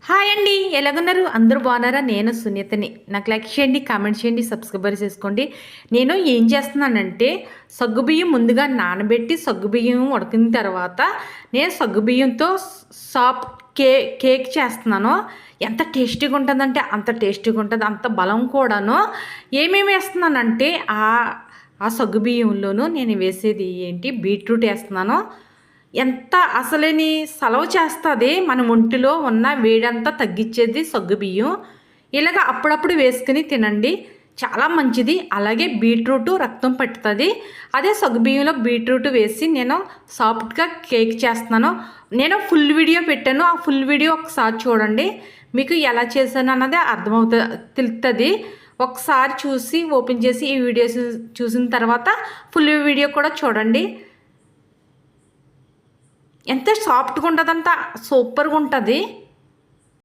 Hi అండి, ఎలాగున్నారు? అందరూ బాగున్నారా? నేను సునీతని. నాకు లైక్ చేయండి, కామెంట్ చేయండి, సబ్స్క్రైబర్ చేసుకోండి. నేను ఏం చేస్తున్నానంటే సగ్గుబియ్యం ముందుగా నానబెట్టి సగ్గుబియ్యం ఉడికిన తర్వాత నేను సగ్గుబియ్యంతో సాఫ్ట్ కేక్ చేస్తున్నాను. ఎంత టేస్టీగా ఉంటుందంటే అంత టేస్టీగా ఉంటుంది, అంత బలం కూడాను. ఏమేమి వేస్తున్నానంటే ఆ సగ్గుబియ్యంలోనూ నేను వేసేది ఏంటి, బీట్రూట్ వేస్తున్నాను. ఎంత అసలేని సలవ చేస్తుంది, మన ఒంటిలో ఉన్న వేడంతా తగ్గించేది సగ్గుబియ్యం. ఇలాగ అప్పుడప్పుడు వేసుకుని తినండి, చాలా మంచిది. అలాగే బీట్రూట్ రక్తం పట్టుతుంది. అదే సగ్గుబియ్యంలో బీట్రూట్ వేసి నేను సాఫ్ట్గా కేక్ చేస్తున్నాను. నేను ఫుల్ వీడియో పెట్టాను, ఆ ఫుల్ వీడియో ఒకసారి చూడండి, మీకు ఎలా చేశాను అన్నది అర్థమవుతుంది, తెలుస్తుంది. ఒకసారి చూసి ఓపెన్ చేసి ఈ వీడియోస్ చూసిన తర్వాత ఫుల్ వీడియో కూడా చూడండి. ఎంత సాఫ్ట్గా ఉంటుందంట, సూపర్గా ఉంటుంది.